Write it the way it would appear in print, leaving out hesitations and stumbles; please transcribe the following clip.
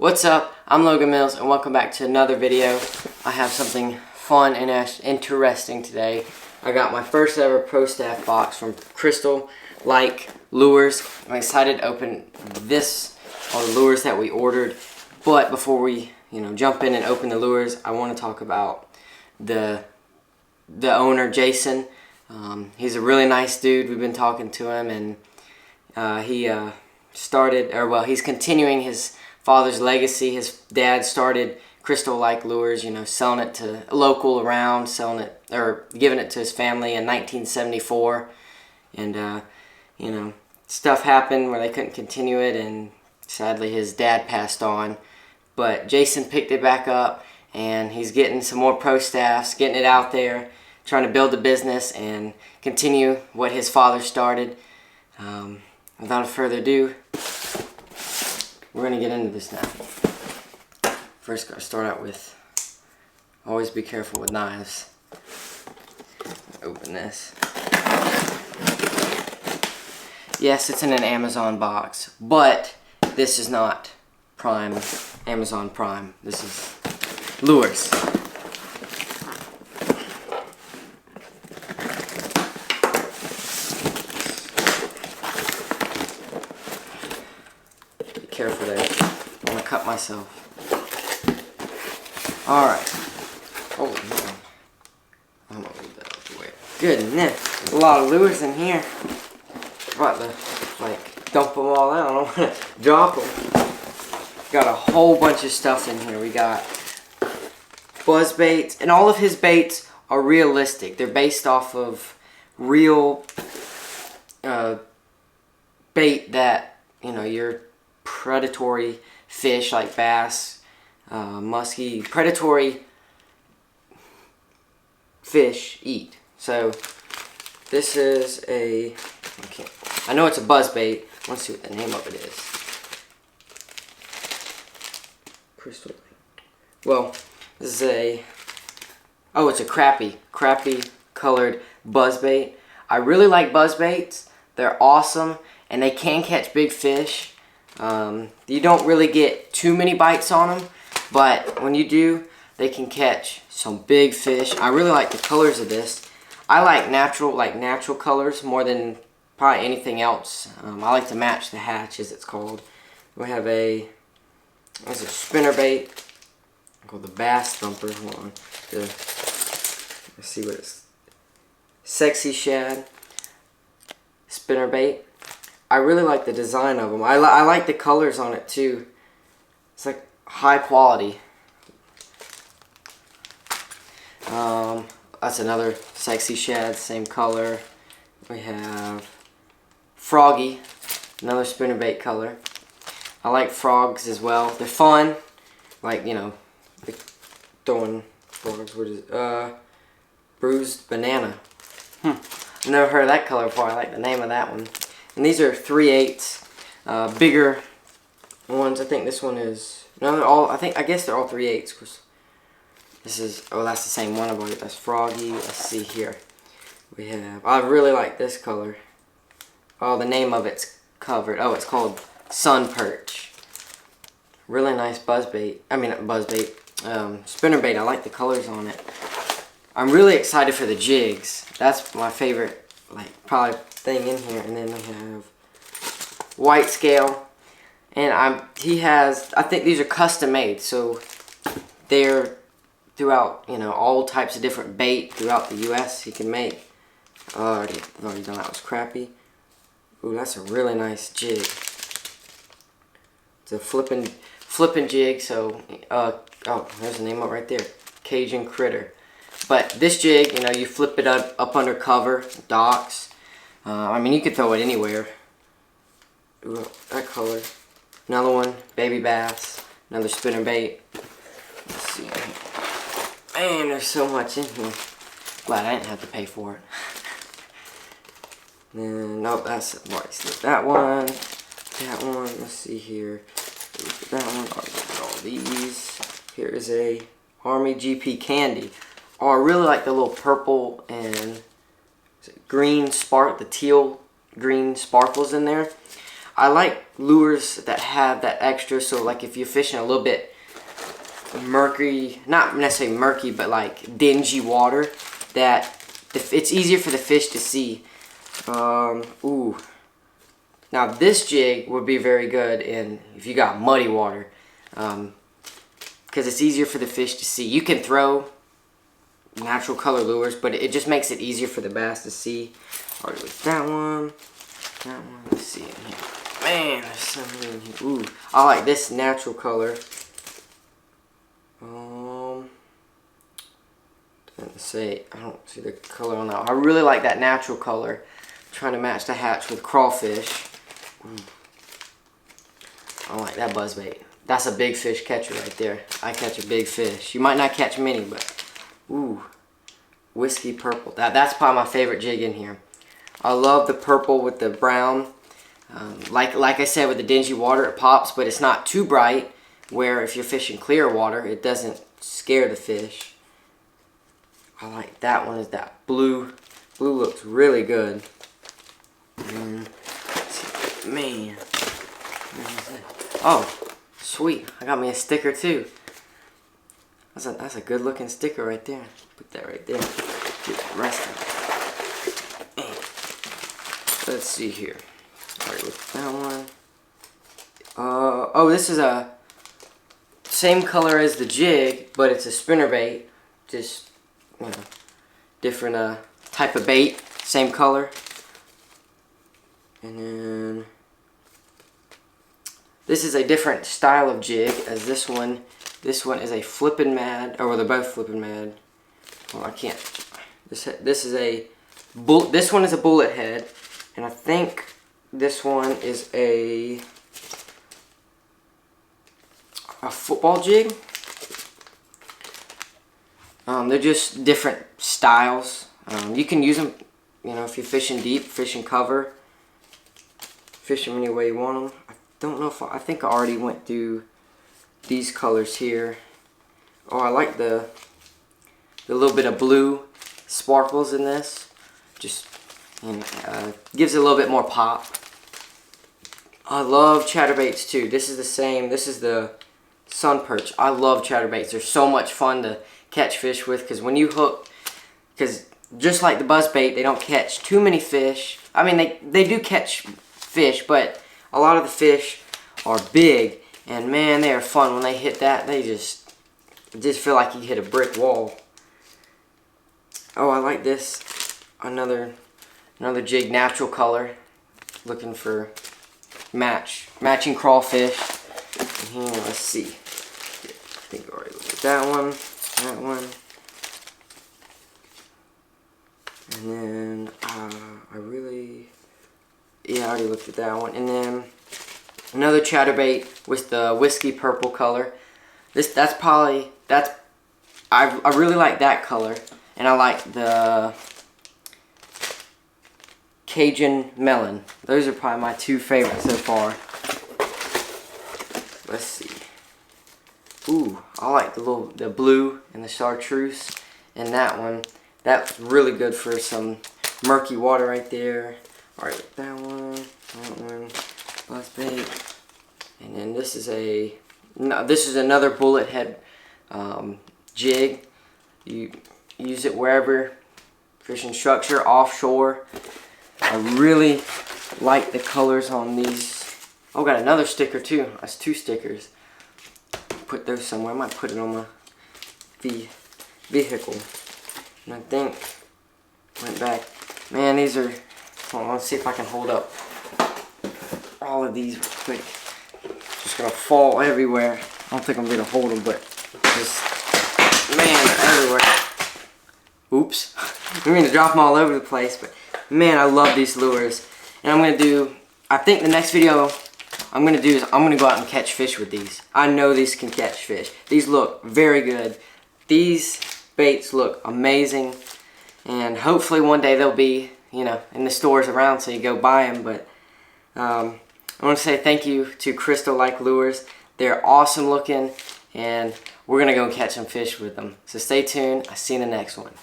What's up? I'm Logan Mills and welcome back to another video. I have something fun and interesting today. I got my first ever Pro Staff box from Krystal Like Lures. I'm excited to open this, all the lures that we ordered. But before we jump in and open the lures, I want to talk about the owner, Jason. He's a really nice dude. We've been talking to him, and he's continuing his father's legacy. His dad started Krystal Like Lures, selling it to local around, giving it to his family in 1974. And, stuff happened where they couldn't continue it, and sadly his dad passed on. But Jason picked it back up, and he's getting some more Pro Staffs, getting it out there, trying to build a business and continue what his father started. Without further ado, we're going to get into this now. First, got to start out with, always be careful with knives. Open this. Yes, it's in an Amazon box, but this is not Prime, Amazon Prime. This is lures. Careful there. I'm gonna cut myself. Alright. Oh man. I'm gonna leave that out the way. Goodness. A lot of lures in here. I'm about to dump them all out. I don't wanna drop them. Got a whole bunch of stuff in here. We got buzz baits, and all of his baits are realistic. They're based off of real bait that your predatory fish like bass, muskie, predatory fish eat. So this is I know it's a buzz bait. I want to see what the name of it is. Krystal. Well, this is it's a crappie colored buzz bait. I really like buzz baits. They're awesome, and they can catch big fish. You don't really get too many bites on them, but when you do, they can catch some big fish. I really like the colors of this. I like natural colors more than probably anything else. I like to match the hatch, as it's called. We have there's a spinnerbait called the Bass Thumper. Hold on, let's see what it's. Sexy shad spinnerbait. I really like the design of them. I like the colors on it too. It's like high quality. That's another sexy shad, same color. We have Froggy, another spinnerbait color. I like frogs as well. They're fun. Like, throwing frogs. What is it? Bruised banana. I've never heard of that color before. I like the name of that one. And these are 3/8, bigger ones. I think this one is, no, they're all, I guess they're all 3/8, because this is, that's the same one about it. That's Froggy. Let's see here. We have, I really like this color. Oh, the name of it's covered. Oh, it's called Sun Perch. Really nice buzzbait. I mean, not buzzbait, spinnerbait. I like the colors on it. I'm really excited for the jigs. That's my favorite, probably thing in here. And then we have white scale, and I think these are custom made, so they're throughout all types of different bait throughout the U.S. he can make. I've already done that. Was crappy. Ooh, that's a really nice jig. It's a flipping jig. So there's the name of it right there, Cajun Critter. But this jig, you flip it up under cover, docks. You could throw it anywhere. Ooh, that color. Another one, baby bass. Another spinnerbait. Let's see. Man, there's so much in here. Glad I didn't have to pay for it. And nope, that's that one. That one. Let's see here. That one. All these. Here is a Army GP candy. Oh, I really like the little purple and green the teal green sparkles in there. I like lures that have that extra, so like if you're fishing a little bit murky, not necessarily murky, but like dingy water, that it's easier for the fish to see. Ooh. Now this jig would be very good if you got muddy water, because it's easier for the fish to see. You can throw natural color lures, but it just makes it easier for the bass to see. Alright, with that one, let's see in here. Man, there's so many in here. Ooh, I like this natural color. I don't see the color on that. I really like that natural color. I'm trying to match the hatch with crawfish. I like that buzzbait. That's a big fish catcher right there. I catch a big fish. You might not catch many, but ooh, whiskey purple. That's probably my favorite jig in here. I love the purple with the brown. Like I said, with the dingy water, it pops, but it's not too bright. Where if you're fishing clear water, it doesn't scare the fish. I like that one. Is that blue? Blue looks really good. Man. Oh, sweet. I got me a sticker too. That's a good looking sticker right there. Put that right there. Get the rest of it. Let's see here. Alright, with that one. Oh, this is a same color as the jig, but it's a spinnerbait. Just, you know, different type of bait. Same color. And then this is a different style of jig as this one. This one is a flippin' mad, or they're both flippin' mad. Well, I can't. This is a this one is a bullet head, and I think this one is a football jig. They're just different styles. You can use them, you know, if you're fishing deep, fishing cover, fish them any way you want them. I don't know if I think I already went through these colors here. Oh, I like the little bit of blue sparkles in this. Just, you know, gives it a little bit more pop. I love chatterbaits too. This is the same. This is the sun perch. I love chatterbaits. They're so much fun to catch fish with, because when you hook, because just like the buzzbait, they don't catch too many fish. I mean, they do catch fish, but a lot of the fish are big, and man, they are fun. When they hit that, they just feel like you hit a brick wall. Oh, I like this. Another jig, natural color. Looking for matching crawfish. And here, let's see. I think I already looked at that one. That one. And then I already looked at that one. And then another chatterbait with the whiskey purple color. I really like that color, and I like the Cajun melon. Those are probably my two favorites so far. Let's see. Ooh, I like the blue and the chartreuse, and that one. That's really good for some murky water right there. Alright, that one, buzzbait. And then this is another bullet head jig. You use it wherever, fishing structure, offshore. I really like the colors on these. Oh, got another sticker too. That's two stickers. Put those somewhere. I might put it on my vehicle. And I think went back. Man, these are. Hold on, let's see if I can hold up all of these real quick. Just gonna fall everywhere. I don't think I'm gonna hold them, but just, man, they're everywhere. Oops. I mean to drop them all over the place, but man, I love these lures. And I'm gonna do, I think the next video I'm gonna do is I'm gonna go out and catch fish with these. I know these can catch fish. These look very good. These baits look amazing, and hopefully one day they'll be, you know, in the stores around, so you go buy them. But I want to say thank you to Krystal Like Lures. They're awesome looking, and we're gonna go catch some fish with them. So stay tuned. I'll see you in the next one.